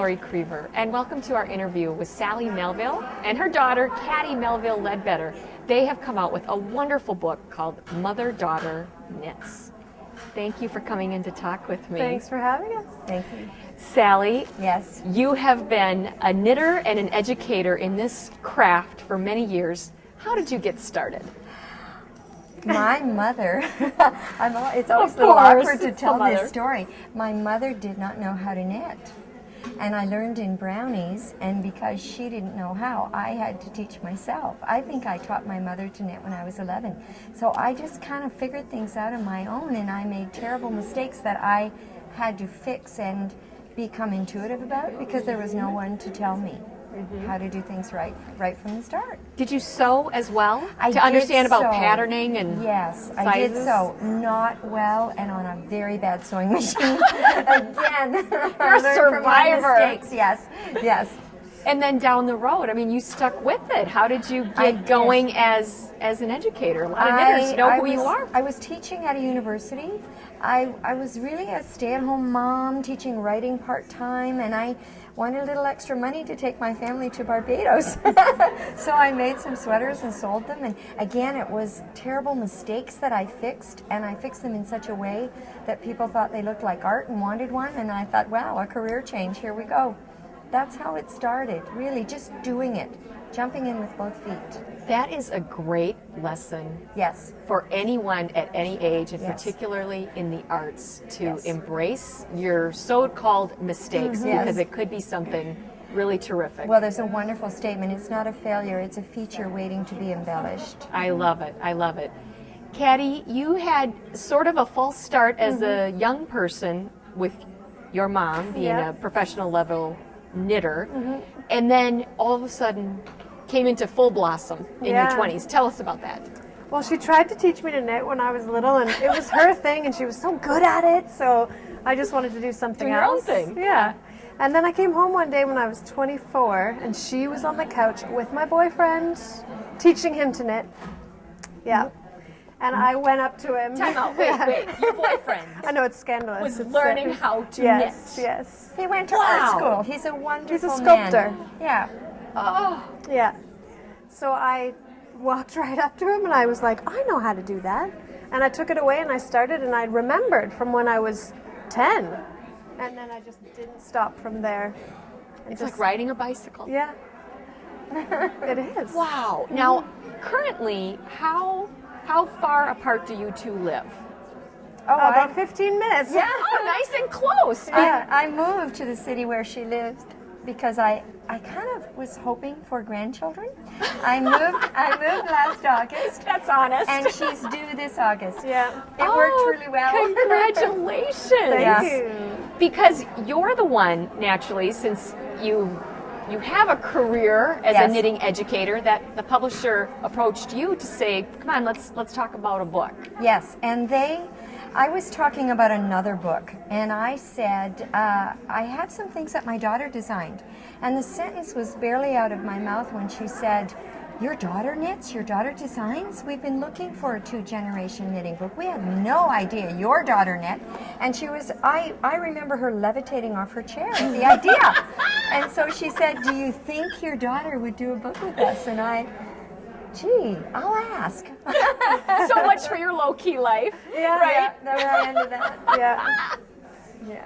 Lori Crever, and welcome to our interview with Sally Melville and her daughter, Caddy Melville Ledbetter. They have come out with a wonderful book called Mother-Daughter Knits. Thank you for coming in to talk with me. Thanks for having us. Thank you. Sally, Yes. you have been a knitter and an educator in this craft for many years. How did you get started? My mother, it's always Of a little course, awkward to it's tell the mother. this story. My mother did not know how to knit. And I learned in brownies, and because she didn't know how, I had to teach myself. I think I taught my mother to knit when I was 11. So I just kind of figured things out on my own, and I made terrible mistakes that I had to fix and become intuitive about because there was no one to tell me how to do things right from the start. Did you sew as well I to understand did about sew. patterning and Yes, I did sizes? sew. Not well and on a very bad sewing machine. Again, You're a survivor. Mistakes. Yes. And then down the road, I mean, you stuck with it. How did you I get did. going as an educator? A lot of knitters know who you are. I was teaching at a university. I was really a stay-at-home mom, teaching writing part-time, and I wanted a little extra money to take my family to Barbados. So I made some sweaters and sold them, and again, it was terrible mistakes that I fixed, and I fixed them in such a way that people thought they looked like art and wanted one, and I thought, wow, a career change, here we go. That's how it started, really, just doing it, jumping in with both feet. That is a great lesson Yes. for anyone at any age, and Yes. particularly in the arts, to Yes. embrace your so-called mistakes, Yes. because it could be something really terrific. Well, there's a wonderful statement. It's not a failure, it's a feature waiting to be embellished. I love it. I love it. Caddy, you had sort of a false start as a young person with your mom being Yeah. a professional level knitter, and then all of a sudden came into full blossom in your Yeah. 20s. Tell us about that. Well, she tried to teach me to knit when I was little, and it was her thing, and she was so good at it, so I just wanted to do something Do your own else. thing. Yeah. And then I came home one day when I was 24, and she was on the couch with my boyfriend, teaching him to knit. Yeah. And I went up to him. Time out. Wait. Your boyfriend I know it's scandalous. was It's, learning how to Yes, knit. yes. He went to Wow. art school. He's a wonderful sculptor. man. Yeah. Oh, Yeah. So I walked right up to him and I was like, I know how to do that. And I took it away and I started and I remembered from when I was 10. And then I just didn't stop from there. And it's just- like riding a bicycle. Yeah. It is. Wow. Now, currently, how far apart do you two live? Oh, About 15 minutes. Yeah. Oh, nice and close. I moved to the city where she lived because I kind of was hoping for grandchildren. I moved last August, That's honest. and she's due this August. Yeah. It worked really well. Congratulations. Thank Yeah. you. Because you're the one, naturally, since you have a career as a Yes. knitting educator, that the publisher approached you to say, come on, let's talk about a book. Yes, and I was talking about another book, and I said, I have some things that my daughter designed. And the sentence was barely out of my mouth when she said, your daughter knits? Your daughter designs? We've been looking for a 2-generation knitting book. We had no idea your daughter knit. And she was, I remember her levitating off her chair at the idea. And so she said, do you think your daughter would do a book with us? And gee, I'll ask. So much for your low-key life. Yeah. Right? Yeah, the right end of that. Yeah. Yeah.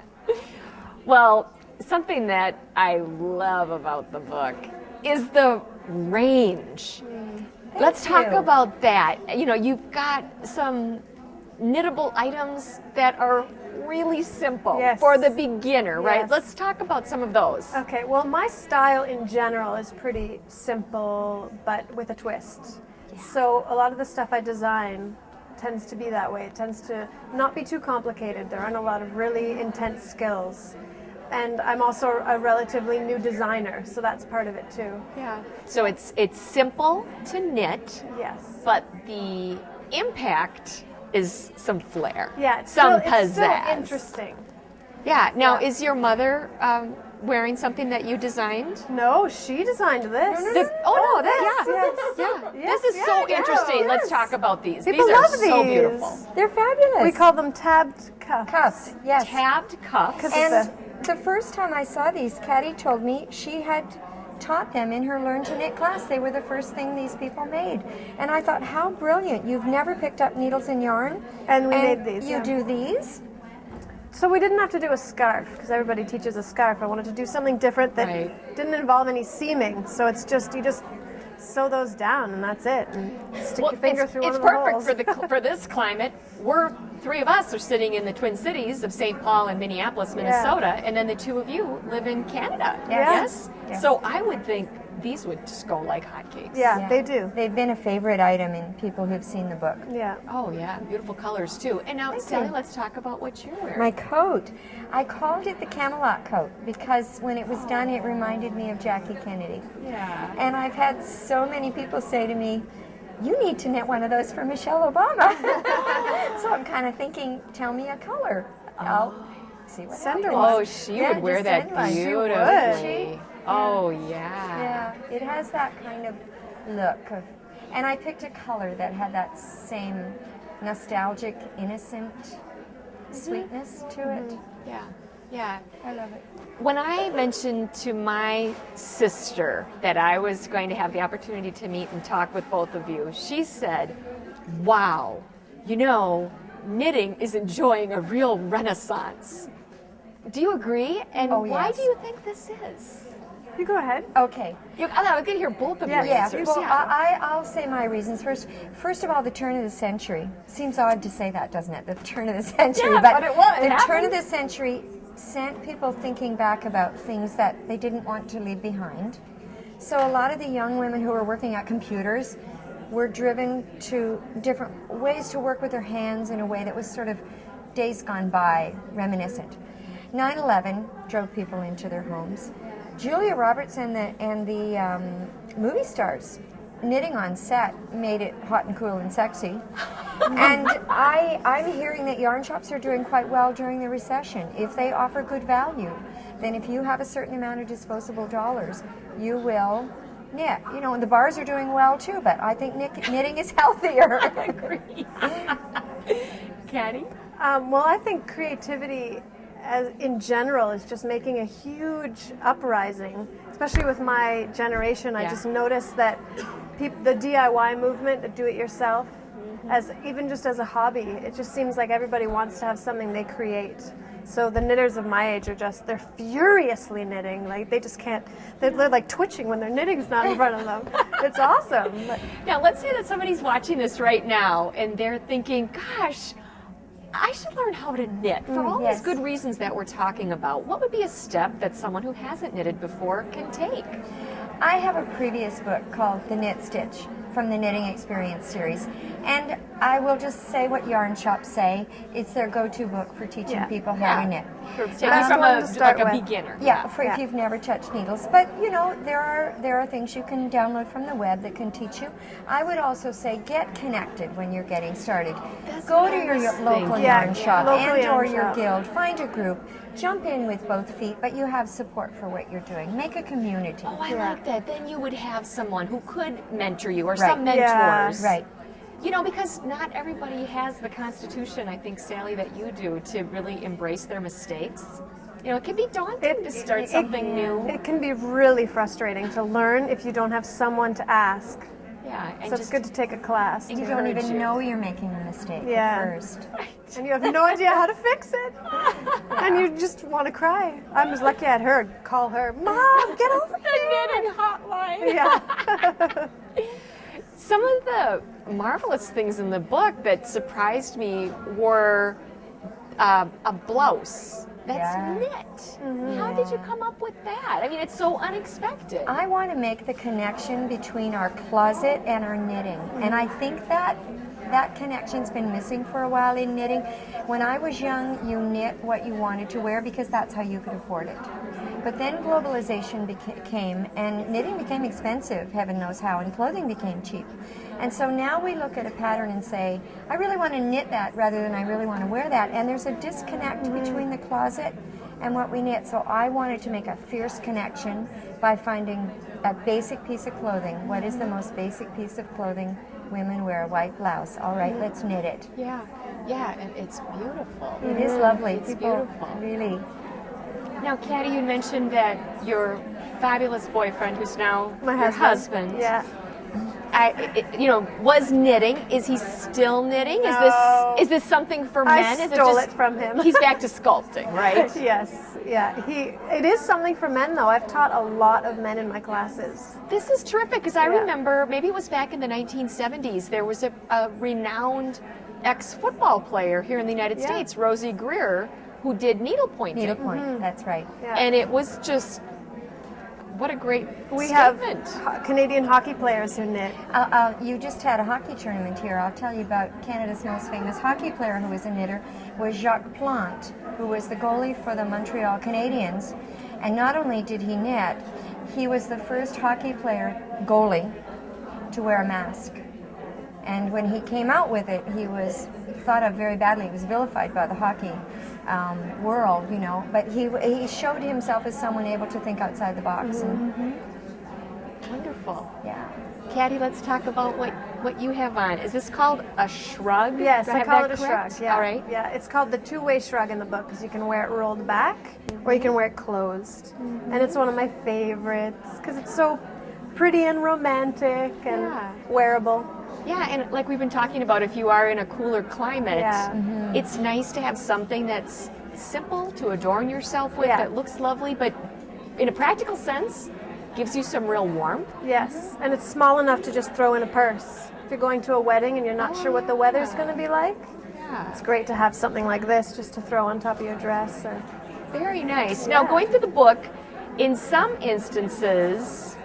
Well, something that I love about the book is the range. Let's talk you. about that. You know, you've got some knittable items that are really simple Yes. for the beginner, right? Yes. Let's talk about some of those. Okay, well, my style in general is pretty simple, but with a twist. So a lot of the stuff I design tends to be that way. It tends to not be too complicated. There aren't a lot of really intense skills. And I'm also a relatively new designer, so that's part of it too. Yeah. So it's simple to knit, Yes. but the impact is some flair. Yeah, it's some still, pizzazz. it's still interesting. Yeah. Now, Yeah. is your mother wearing something that you designed? No, she designed this. Yeah. Yes, This is yeah, so I know, interesting. Let's yes. talk about these. People these are love so these. beautiful. They're fabulous. We call them tabbed cuffs. cuffs. Yes. Tabbed cuffs. Because And The first time I saw these, Caddy told me she had taught them in her Learn to Knit class. They were the first thing these people made. And I thought, how brilliant. You've never picked up needles and yarn. And we made these. You do these. So we didn't have to do a scarf because everybody teaches a scarf. I wanted to do something different that didn't involve any seaming. So it's just, you just sew those down and that's it. And stick your finger through one of the holes. It's perfect for this climate. We're three of us are sitting in the Twin Cities of St. Paul and Minneapolis, Minnesota, and then the two of you live in Canada. Yes? Yeah. So I would think these would just go like hotcakes. Yeah, they do. They've been a favorite item in people who've seen the book. Yeah. Oh yeah, beautiful colors too. And now, Sally, let's talk about what you're wearing. My coat. I called it the Camelot coat because when it was done, it reminded me of Jackie Kennedy. Yeah. And I've had so many people say to me, you need to knit one of those for Michelle Obama. So I'm kind of thinking, tell me a color. I'll see what Send her happens. one. Oh, she would wear just that send one. beautifully. She Oh yeah. Yeah, it has that kind of look of, and I picked a color that had that same nostalgic, innocent sweetness to it. Yeah. Yeah. I love it. When I mentioned to my sister that I was going to have the opportunity to meet and talk with both of you, she said, wow, you know, knitting is enjoying a real renaissance. Do you agree? And why yes. do you think this is? You go ahead. Okay. I could hear both of your Yeah, answers. well, I'll say my reasons first. First of all, the turn of the century. Seems odd to say that, doesn't it? The turn of the century. Yeah, but it was. The It turn of happened. the century sent people thinking back about things that they didn't want to leave behind. So a lot of the young women who were working at computers were driven to different ways to work with their hands in a way that was sort of days gone by, reminiscent. 9/11 drove people into their homes. Julia Roberts and the movie stars knitting on set made it hot and cool and sexy. And I'm hearing that yarn shops are doing quite well during the recession. If they offer good value, then if you have a certain amount of disposable dollars, you will knit. You know, and the bars are doing well too, but I think knitting is healthier. I agree. Caddy? Well, I think creativity in general is just making a huge uprising, especially with my generation. I just noticed that the DIY movement, the do-it-yourself, as even just as a hobby, it just seems like everybody wants to have something they create. So the knitters of my age they're furiously knitting. Like they just can't, they're like twitching when their knitting's not in front of them. It's awesome. Now, let's say that somebody's watching this right now and they're thinking, gosh, I should learn how to knit for all these good reasons that we're talking about. What would be a step that someone who hasn't knitted before can take? I have a previous book called The Knit Stitch from the Knitting Experience series, and I will just say what yarn shops say. It's their go-to book for teaching people how to knit. Take you from a beginner. Yeah, for if you've never touched needles. But you know, there are things you can download from the web that can teach you. I would also say get connected when you're getting started. Go to your local yarn shop or your guild. Find a group. Jump in with both feet, but you have support for what you're doing. Make a community. Oh, I like that. Then you would have someone who could mentor you or some mentors. Right. You know, because not everybody has the constitution, I think, Sally, that you do to really embrace their mistakes. You know, it can be daunting to start something new. It can be really frustrating to learn if you don't have someone to ask. Yeah, and So it's good to take a class. You don't even know you're making a mistake at first. And you have no idea how to fix it. And you just want to cry. I'm as lucky I had her. Call her, Mom, get over here. The knitting hotline. Yeah. Some of the marvelous things in the book that surprised me were a blouse that's knit. How did you come up with that? I mean, it's so unexpected. I want to make the connection between our closet and our knitting. And I think that connection's been missing for a while in knitting. When I was young, you knit what you wanted to wear because that's how you could afford it. But then globalization came, and knitting became expensive, heaven knows how, and clothing became cheap. And so now we look at a pattern and say, I really want to knit that rather than I really want to wear that. And there's a disconnect between the closet and what we knit. So I wanted to make a fierce connection by finding a basic piece of clothing. What is the most basic piece of clothing women wear? A white blouse. All right, let's knit it. Yeah, and it's beautiful. It is lovely. It's People beautiful. really. Now, Caddy, you mentioned that your fabulous boyfriend, who's now My your husband. husband, Yeah. was knitting. Is he still knitting? No. Is this something for I men? Is stole it from him. He's back to sculpting, right? Yes. Yeah. It is something for men, though. I've taught a lot of men in my classes. This is terrific because I Yeah. remember, maybe it was back in the 1970s, there was a renowned ex-football player here in the United Yeah. States, Rosie Greer, who did needlepointing. Needlepoint, that's right. Yeah. And it was just, what a great We statement. have Canadian hockey players who knit. You just had a hockey tournament here. I'll tell you about Canada's most famous hockey player who was a knitter was Jacques Plante, who was the goalie for the Montreal Canadiens. And not only did he knit, he was the first hockey player, goalie, to wear a mask. And when he came out with it, he was thought of very badly. He was vilified by the hockey world, you know. But he showed himself as someone able to think outside the box. And, Wonderful. yeah. Caddy, let's talk about what you have on. Is this called a shrug? Yes, Do I have call that it a correct? shrug. Yeah. All right. Yeah, it's called the two-way shrug in the book because you can wear it rolled back or you can wear it closed. And it's one of my favorites because it's so pretty and romantic and Yeah. wearable. Yeah, and like we've been talking about, if you are in a cooler climate, Yeah. it's nice to have something that's simple to adorn yourself with, Yeah. that looks lovely, but in a practical sense, gives you some real warmth. Yes, and it's small enough to just throw in a purse. If you're going to a wedding and you're not sure what the weather's going to be like, Yeah. it's great to have something like this just to throw on top of your dress. Or Very nice. Now, Yeah. going through the book, in some instances,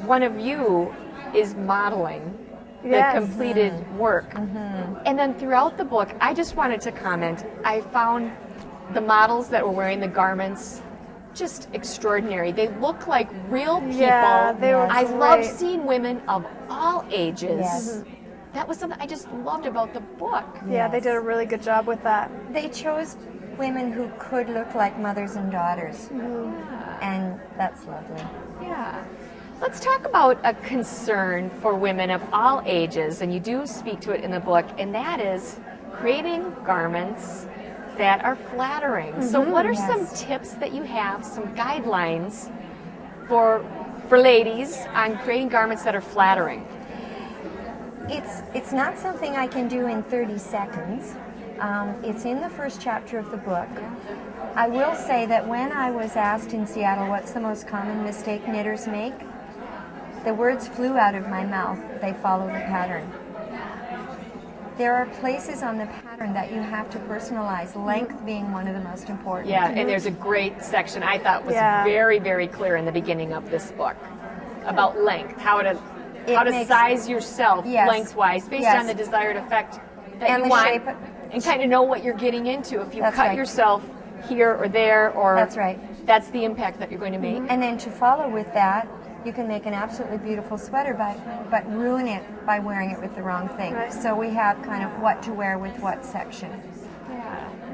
one of you is modeling the Yes. completed work. And then throughout the book, I just wanted to comment, I found the models that were wearing the garments just extraordinary. They look like real people. Yeah, they were I love great. seeing women of all ages. Yes. That was something I just loved about the book. Yeah, they did a really good job with that. They chose women who could look like mothers and daughters. And that's lovely. Yeah. Let's talk about a concern for women of all ages, and you do speak to it in the book, and that is creating garments that are flattering. So what are some Yes. tips that you have, some guidelines for ladies on creating garments that are flattering? It's not something I can do in 30 seconds. It's in the first chapter of the book. I will say that when I was asked in Seattle what's the most common mistake knitters make, the words flew out of my mouth. They follow the pattern. There are places on the pattern that you have to personalize, length being one of the most important. Yeah, and there's a great section I thought was Yeah. very, very clear in the beginning of this book about length, how to makes- size yourself Yes. lengthwise based Yes. on the desired effect that And you the want, shape. and kind of know what you're getting into. If you That's cut right. yourself here or there, or That's right. that's the impact that you're going to make. And then to follow with that, you can make an absolutely beautiful sweater but ruin it by wearing it with the wrong thing. Right. So we have kind of what to wear with what section.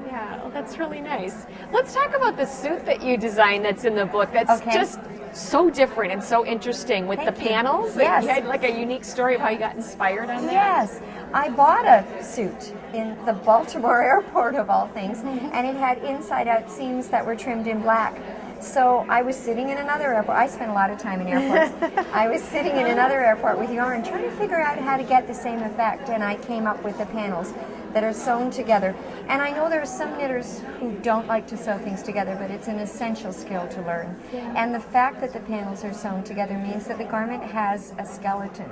Yeah, oh, that's really nice. Let's talk about the suit that you designed that's in the book. That's Okay. just so different and so interesting with Thank the you. panels. Yes. You had like a unique story of how you got inspired on that. Yes, I bought a suit in the Baltimore airport of all things, and it had inside-out seams that were trimmed in black. So I was sitting in another airport. I spent a lot of time in airports. I was sitting in another airport with yarn trying to figure out how to get the same effect, and I came up with the panels that are sewn together. And I know there are some knitters who don't like to sew things together, but it's an essential skill to learn. And the fact that the panels are sewn together means that the garment has a skeleton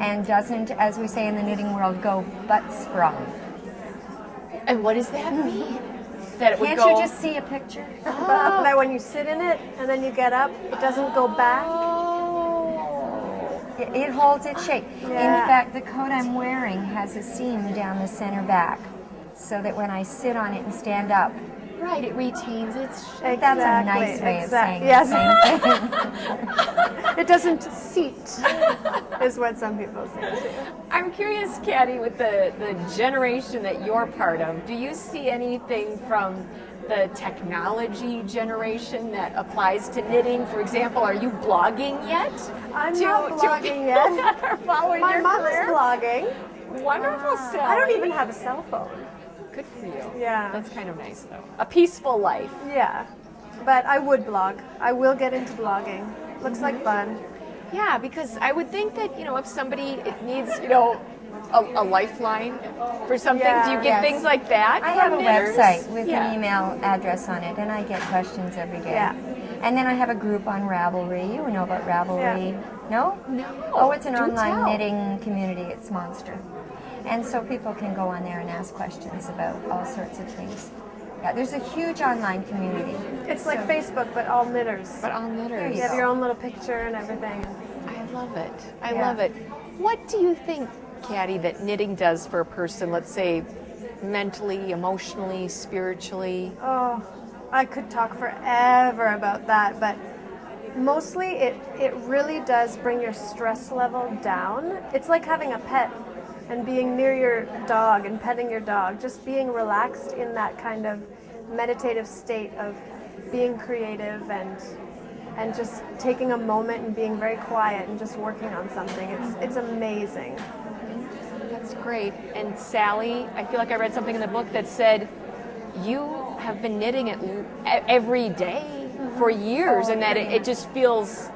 and doesn't, as we say in the knitting world, go butt sprung. And what does that mean? That it would Can't go. you just see a picture? That when you sit in it and then you get up, it doesn't go back. Oh. It holds its shape. Yeah. In fact, the coat I'm wearing has a seam down the center back, so that when I sit on it and stand up, Right, it retains its shape. that's a nice way of saying Yes. the same thing. It doesn't seat, is what some people say. I'm curious, Caddy, with the generation that you're part of, do you see anything from the technology generation that applies to knitting? For example, are you blogging yet? I'm To- not to blogging people yet. that are following My your mom is career? blogging. Wonderful, Sally. I don't even have a cell phone. Good for you. Yeah. That's kind of nice, though. A peaceful life. Yeah. but I would blog. I will get into blogging. Looks like fun. Yeah, because I would think that, if somebody needs, a lifeline for something, do you get Yes. things like that? I from have a knitters? website with Yeah. an email address on it, and I get questions every day. Yeah. And then I have a group on Ravelry. You know about Ravelry? No? No. Oh, it's an Do online tell. knitting community. It's Monster. And so people can go on there and ask questions about all sorts of things. Yeah, there's a huge online community. It's like Facebook, but all knitters. But all knitters. You have your own little picture and everything. I love it. I Yeah. love it. What do you think, Caddy, that knitting does for a person, let's say mentally, emotionally, spiritually? Oh, I could talk forever about that, but mostly it really does bring your stress level down. It's like having a pet and being near your dog and petting your dog, just being relaxed in that kind of meditative state of being creative and just taking a moment and being very quiet and just working on something. It's amazing. That's great. And Sally, I feel like I read something in the book that said you have been knitting it every day for years, and that it just feels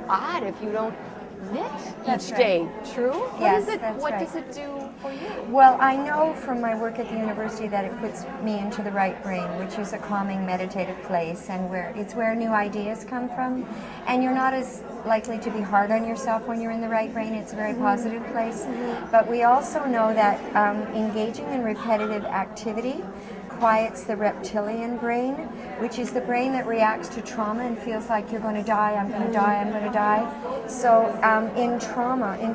odd if you don't knit That's each right. day. True? Yes, What that's what right. does it do for you? Well, I know from my work at the university that it puts me into the right brain, which is a calming, meditative place, and where new ideas come from. And you're not as likely to be hard on yourself when you're in the right brain. It's a very positive place. But we also know that engaging in repetitive activity quiets the reptilian brain, which is the brain that reacts to trauma and feels like you're going to die, I'm going to die, I'm going to die. So in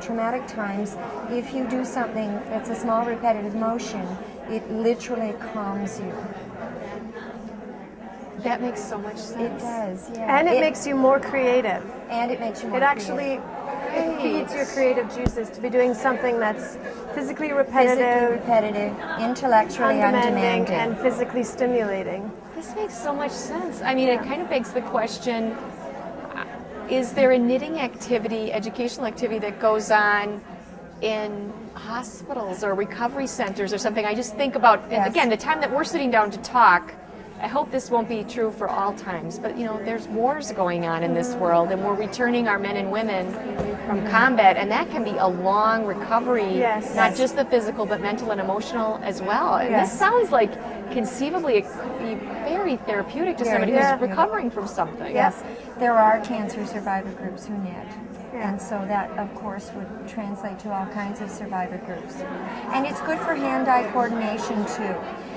traumatic times, if you do something that's a small repetitive motion, it literally calms you. That makes so much sense. It does, yeah. And it makes you more creative. And it makes you more It actually it feeds your creative juices to be doing something that's physically repetitive, repetitive, intellectually undemanding. and physically stimulating. This makes so much sense. I mean, it kind of begs the question, is there a knitting activity, educational activity that goes on in hospitals or recovery centers or something? I just think about, and Yes. again, the time that we're sitting down to talk, I hope this won't be true for all times, but there's wars going on in this world, and we're returning our men and women from combat, and that can be a long recovery, Yes. not just the physical, but mental and emotional as well. And Yes. this sounds like conceivably it could be very therapeutic to Very somebody Yeah. who's recovering from something. Yes, there are cancer survivor groups who knit. Yeah. And so that, of course, would translate to all kinds of survivor groups. And it's good for hand-eye coordination, too,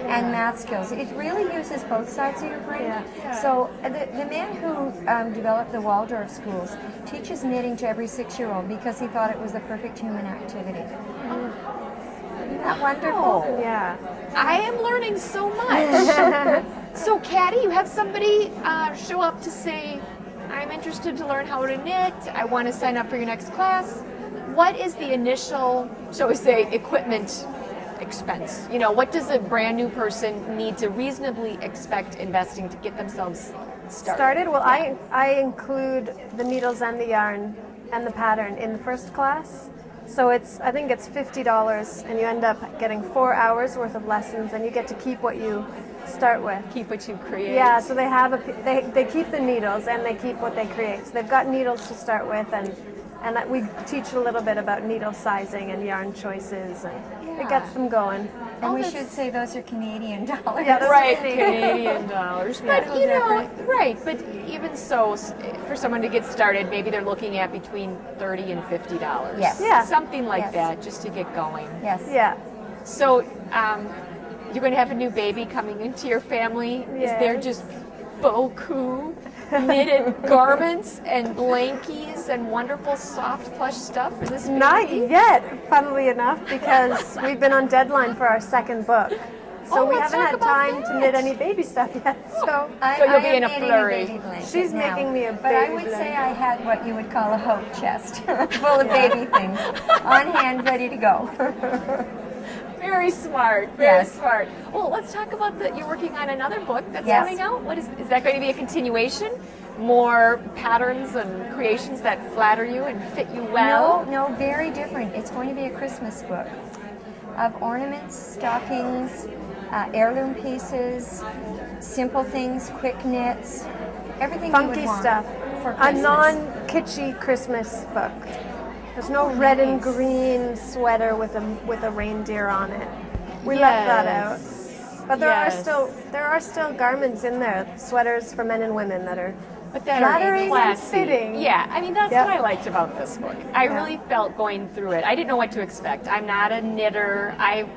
and math skills. It really uses both sides of your brain. Yeah. So the man who developed the Waldorf schools teaches knitting to every 6-year-old because he thought it was the perfect human activity. Isn't that wonderful? Yeah. I am learning so much. So, Caddy, you have somebody show up to say, I'm interested to learn how to knit. I want to sign up for your next class. What is the initial, shall we say, equipment expense? What does a brand new person need to reasonably expect investing to get themselves started? Well, I include the needles and the yarn and the pattern in the first class. So I think it's $50, and you end up getting 4 hours worth of lessons, and you get to keep what you start with. Keep what you create. Yeah, so they keep the needles and they keep what they create. So they've got needles to start with, and we teach a little bit about needle sizing and yarn choices, and it gets them going. And we should say those are Canadian dollars. Yeah, those Right, are Canadian. Canadian dollars. But right. But even so, for someone to get started, maybe they're looking at between $30 and $50. Yes. Yeah. Something like Yes. that, just to get going. Yes. Yeah. So, you're going to have a new baby coming into your family. Is there Yes. just beaucoup knitted garments and blankies and wonderful soft plush stuff for this baby? Not yet, funnily enough, because we've been on deadline for our second book. So we let's haven't talk had about time to that. knit any baby stuff yet. So So you'll be am in a knitting flurry. baby blanket She's now. making me a But I baby would say blanket. I had what you would call a hope chest full of baby things on hand, ready to go. Very smart. Very Yes. smart. Well, let's talk about you're working on another book that's Yes. coming out. What is that going to be a continuation? More patterns and creations that flatter you and fit you well? No, very different. It's going to be a Christmas book of ornaments, stockings, heirloom pieces, simple things, quick knits, everything you Funky would want stuff. for A Christmas. non-kitschy Christmas book. There's no red and green sweater with a reindeer on it. We left that out. But there are still garments in there, sweaters for men and women that are But that flattering are and classy. fitting. Yeah, I mean, that's Yep. what I liked about this book. I really felt going through it. I didn't know what to expect. I'm not a knitter.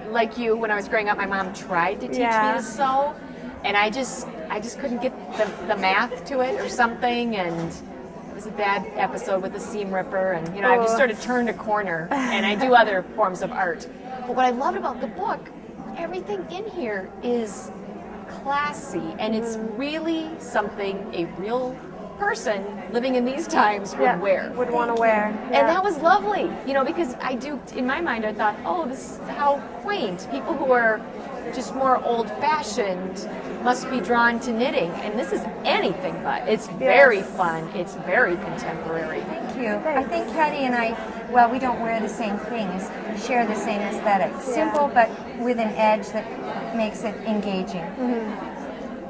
Like you, when I was growing up, my mom tried to teach me Yeah. to sew, and I just couldn't get the math to it or something, and it was a bad episode with the seam ripper, and I've just sort of turned a corner, and I do other forms of art. But what I loved about the book, everything in here is classy, and it's really something a real person living in these times would wear. Would want to wear. And that was lovely, because in my mind, I thought, oh, this is how quaint. People who are just more old-fashioned must be drawn to knitting, and this is anything but. It's very fun. It's very contemporary. Thank you. I think Caddy and I, well, we don't wear the same things, share the same aesthetic. Simple, but with an edge that makes it engaging.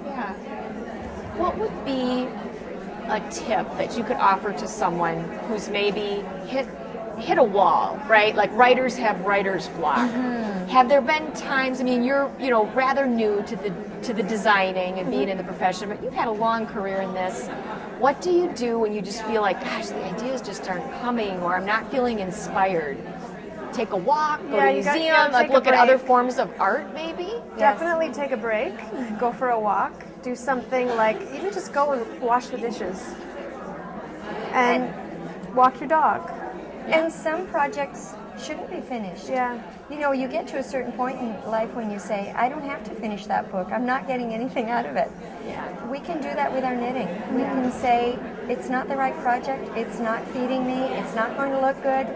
Yeah. What would be a tip that you could offer to someone who's maybe hit a wall, right? Like writers have writer's block. Have there been times? I mean, you're rather new to the designing and being in the profession, but you've had a long career in this. What do you do when you just feel like, gosh, the ideas just aren't coming, or I'm not feeling inspired? Take a walk, go to a you museum, gotta like take a look at other break. forms of art, maybe. Definitely take a break, go for a walk, do something like even just go and wash the dishes and walk your dog. And some projects shouldn't be finished. Yeah. You get to a certain point in life when you say, I don't have to finish that book. I'm not getting anything out of it. Yeah. We can do that with our knitting. We can say, it's not the right project, it's not feeding me, it's not going to look good.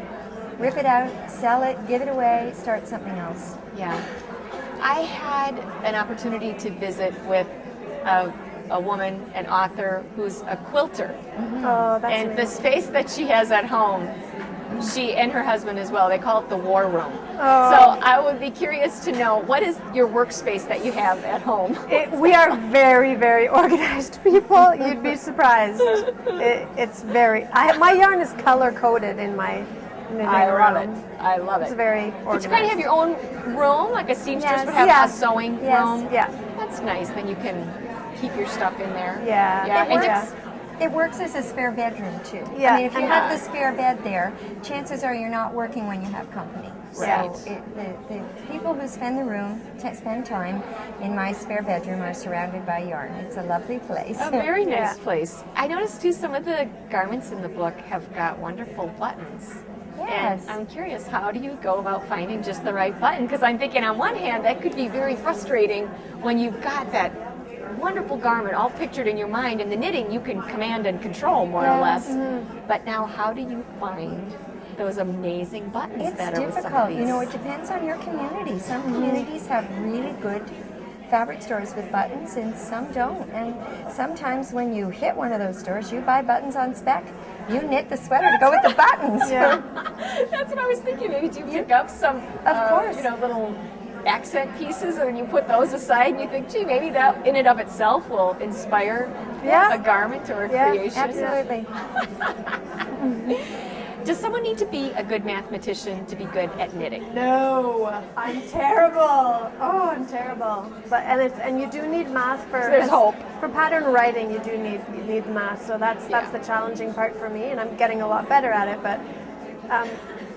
Rip it out, sell it, give it away, start something else. Yeah. I had an opportunity to visit with a woman, an author, who's a quilter. Oh, that's And the amazing. space that she has at home, she and her husband as well, they call it the war room. Oh. So I would be curious to know, what is your workspace that you have at home? We are very, very organized people. You'd be surprised. It's very. My yarn is color coded in my knitting I love room. it. I love It's it. very But organized. you kind of have your own room, like a seamstress Yes. would have Yeah. a sewing Yes. room. Yeah. That's nice. Then you can keep your stuff in there. Yeah. Yeah. It And works. It works as a spare bedroom too. Yeah, I mean, if you and have the spare bed there, chances are you're not working when you have company. Right. So the people who spend the room, spend time in my spare bedroom are surrounded by yarn. It's a lovely place. A very nice Yeah. place. I noticed too, some of the garments in the book have got wonderful buttons. Yes. And I'm curious, how do you go about finding just the right button? Because I'm thinking, on one hand, that could be very frustrating when you've got that wonderful garment all pictured in your mind. In the knitting, you can command and control more or less. But now, how do you find those amazing buttons It's that are with some of difficult. these? It depends on your community. Some communities have really good fabric stores with buttons and some don't. And sometimes when you hit one of those stores, you buy buttons on spec. You knit the sweater to go with the buttons. Yeah. That's what I was thinking. Maybe do you pick up some, Of course. little accent pieces, and you put those aside, and you think, gee, maybe that in and of itself will inspire a garment or a creation. Absolutely. Does someone need to be a good mathematician to be good at knitting? No, I'm terrible. Oh, I'm terrible. But and you do need math for. So there's hope. For pattern writing. You do need math. So that's the challenging part for me, and I'm getting a lot better at it. But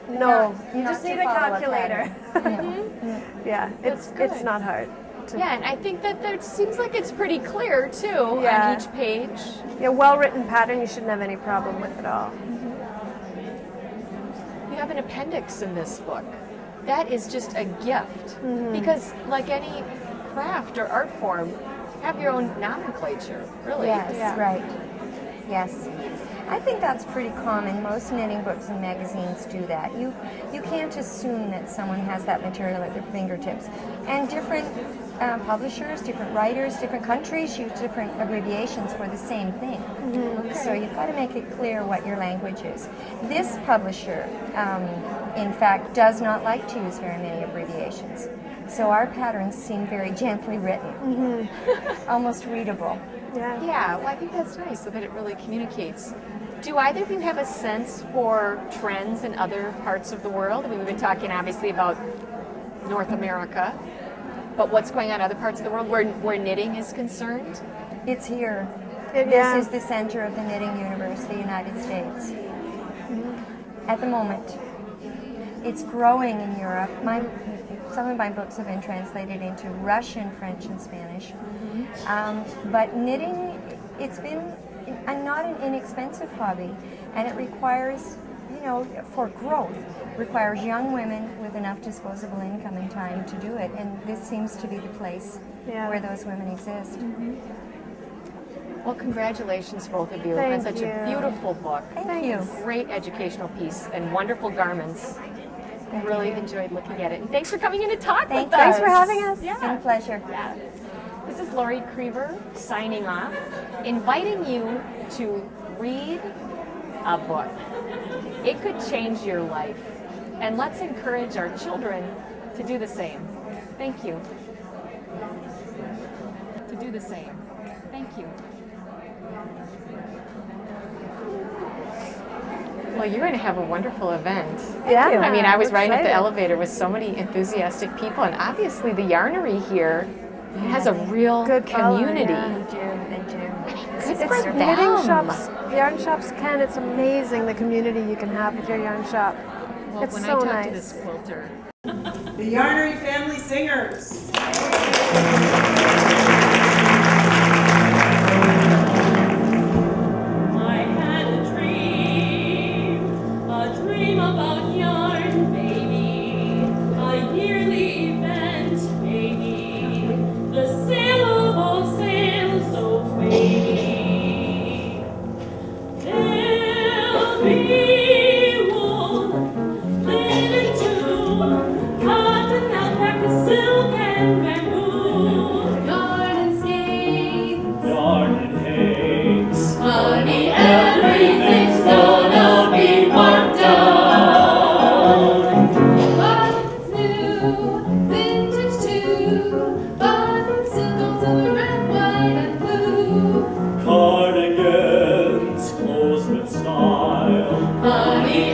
no, you Not just to need a follow a calculator. pattern. Yeah, it's not hard. Yeah, and I think that there seems like it's pretty clear too Yeah. on each page. Yeah, well-written pattern. You shouldn't have any problem with it all. You have an appendix in this book. That is just a gift. Because like any craft or art form, you have your own nomenclature, really. Yes, Yeah. right. Yes. I think that's pretty common. Most knitting books and magazines do that. You can't assume that someone has that material at their fingertips. And different publishers, different writers, different countries use different abbreviations for the same thing. So you've got to make it clear what your language is. This publisher, in fact, does not like to use very many abbreviations. So our patterns seem very gently written, almost readable. Yeah. Yeah, well, I think that's nice so that it really communicates. Do either of you have a sense for trends in other parts of the world? I mean, we've been talking obviously about North America, but what's going on in other parts of the world where knitting is concerned? It's here. Yeah. This is the center of the knitting universe, the United States. At the moment. It's growing in Europe. Some of my books have been translated into Russian, French, and Spanish. But knitting, it's been not an inexpensive hobby, and it requires, for growth, requires young women with enough disposable income and time to do it, and this seems to be the place where those women exist. Well, congratulations, both of you, on such a beautiful book. Thank you. Great educational piece and wonderful garments. I really enjoyed looking at it. And thanks for coming in to talk with us. Thanks for having us. It's been a pleasure. Yeah. This is Lori Crever signing off, inviting you to read a book. It could change your life. And let's encourage our children to do the same. Thank you. To do the same. Thank you. Well, you're going to have a wonderful event. Yeah. I mean, I was we're riding up the excited. elevator with so many enthusiastic people, and obviously the yarnery here has a real Good following, community. yeah. They do. Good It's for knitting them. shops, yarn shops can. It's amazing the community you can have with your yarn shop. Well, It's when so I talked nice. to this quilter, The Yarnery Family Singers. I had a dream about yarn, baby, a yearly event, baby, the sale of all sales, so baby. There'll be wool, linen too, cotton, alpaca, silk, and bamboo, yarn and skeins, Yarn and haze. honey, everything's gonna be marked down. Buttons new, vintage too, buttons, silk, silver, red, white, and blue. Cardigans, clothes with style. Honey,